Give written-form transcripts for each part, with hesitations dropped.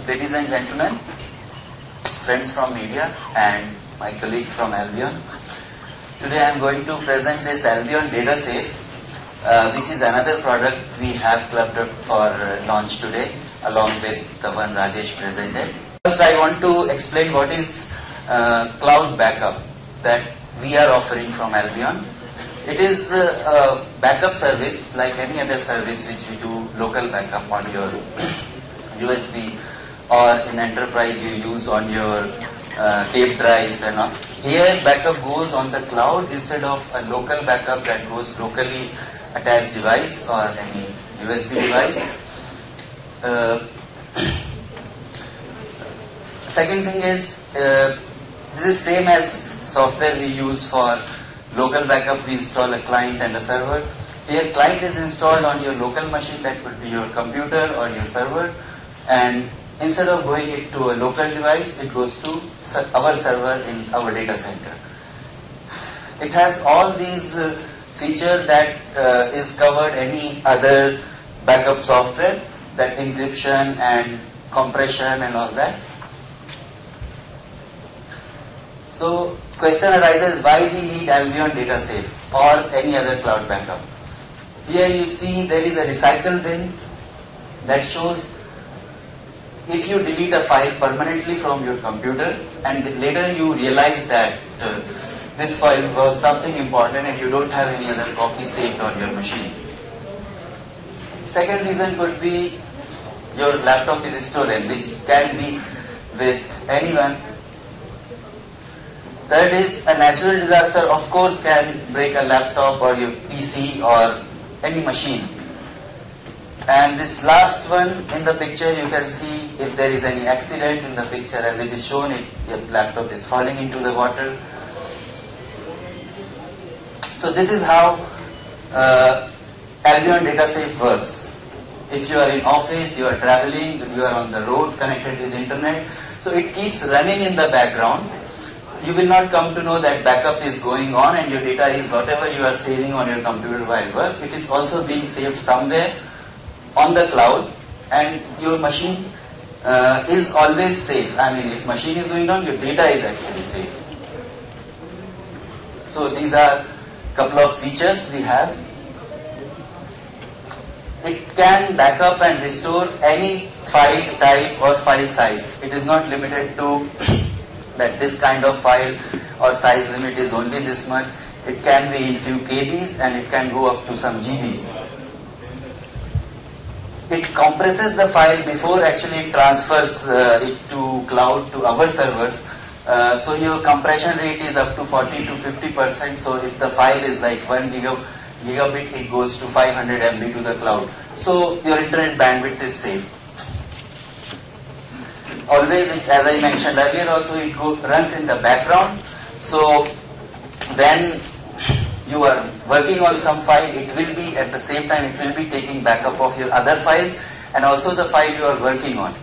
ladies and gentlemen, friends from media and my colleagues from Albion. Today I am going to present this Albion DataSafe, which is another product we have clubbed up for launch today along with the one Rajesh presented. First I want to explain what is cloud backup that we are offering from Albion. It is a backup service like any other service which you do local backup on your USB or in enterprise you use on your tape drives and all. Here backup goes on the cloud instead of a local backup that goes locally attached device or any USB device. Second thing is this is same as software we use for local backup. We install a client and a server. Here client is installed on your local machine, that could be your computer or your server, and instead of going it to a local device, it goes to our server in our data center. It has all these features that is covered any other backup software, that encryption and compression and all that. So question arises, why we need Albion DataSafe or any other cloud backup? Here you see there is a recycle bin that shows if you delete a file permanently from your computer and later you realize that this file was something important and you don't have any other copy saved on your machine. Second reason could be your laptop is stolen, which can be with anyone. Third is a natural disaster, of course, can break a laptop or your PC or any machine. And this last one in the picture, you can see if there is any accident in the picture as it is shown, your laptop is falling into the water. So this is how Albion DataSafe works. If you are in office, you are traveling, you are on the road connected with internet, so it keeps running in the background. You will not come to know that backup is going on and your data is whatever you are saving on your computer while work. It is also being saved somewhere on the cloud and your machine is always safe. I mean, if machine is going down, your data is actually safe. So these are couple of features we have. It can back up and restore any file type or file size. It is not limited to that this kind of file or size limit is only this much. It can be in few KBs and it can go up to some GBs. It compresses the file before actually it transfers it to cloud to our servers. So your compression rate is up to 40 to 50%. So if the file is like 1 gigabit, it goes to 500 MB to the cloud. So your internet bandwidth is safe. Always, as I mentioned earlier also, it runs in the background. So when you are working on some file, it will be at the same time, it will be taking backup of your other files and also the file you are working on.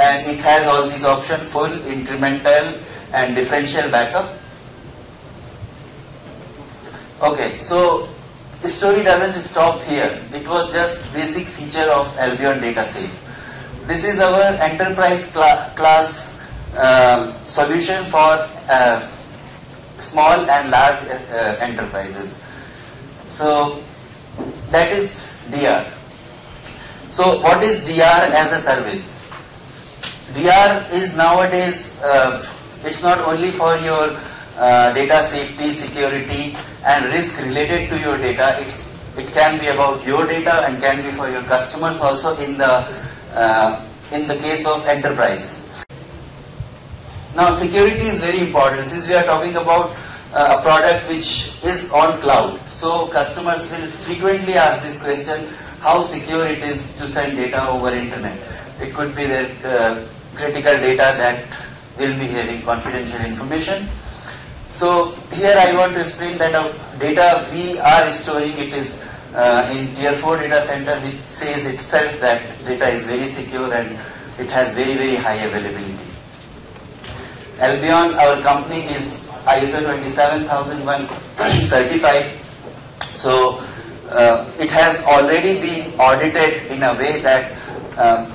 And it has all these options, full, incremental and differential backup. Okay, so the story doesn't stop here. It was just basic feature of Albion DataSafe. This is our enterprise class solution for small and large enterprises. So that is DR. So what is DR as a service? DR is nowadays, it's not only for your data safety, security and risk related to your data. It can be about your data and can be for your customers also in the case of enterprise. Now security is very important since we are talking about a product which is on cloud. So customers will frequently ask this question, how secure it is to send data over internet. It could be their critical data that will be having confidential information. So here I want to explain that our data we are storing, it is in tier 4 data center, which says itself that data is very secure and it has very, very high availability. Albion, our company, is ISO 27001 certified. So it has already been audited in a way that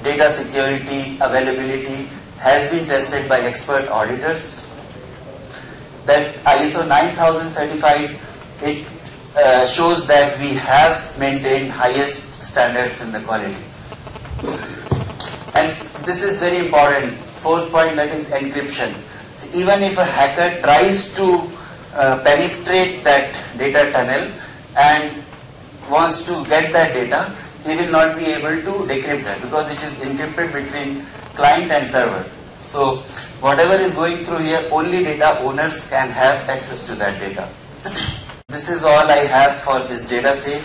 data security, availability has been tested by expert auditors. That ISO 9000 certified, it shows that we have maintained highest standards in the quality. And this is very important. Fourth point, that is encryption. So even if a hacker tries to penetrate that data tunnel and wants to get that data, he will not be able to decrypt that because it is encrypted between client and server. So whatever is going through here, only data owners can have access to that data. This is all I have for this DataSafe.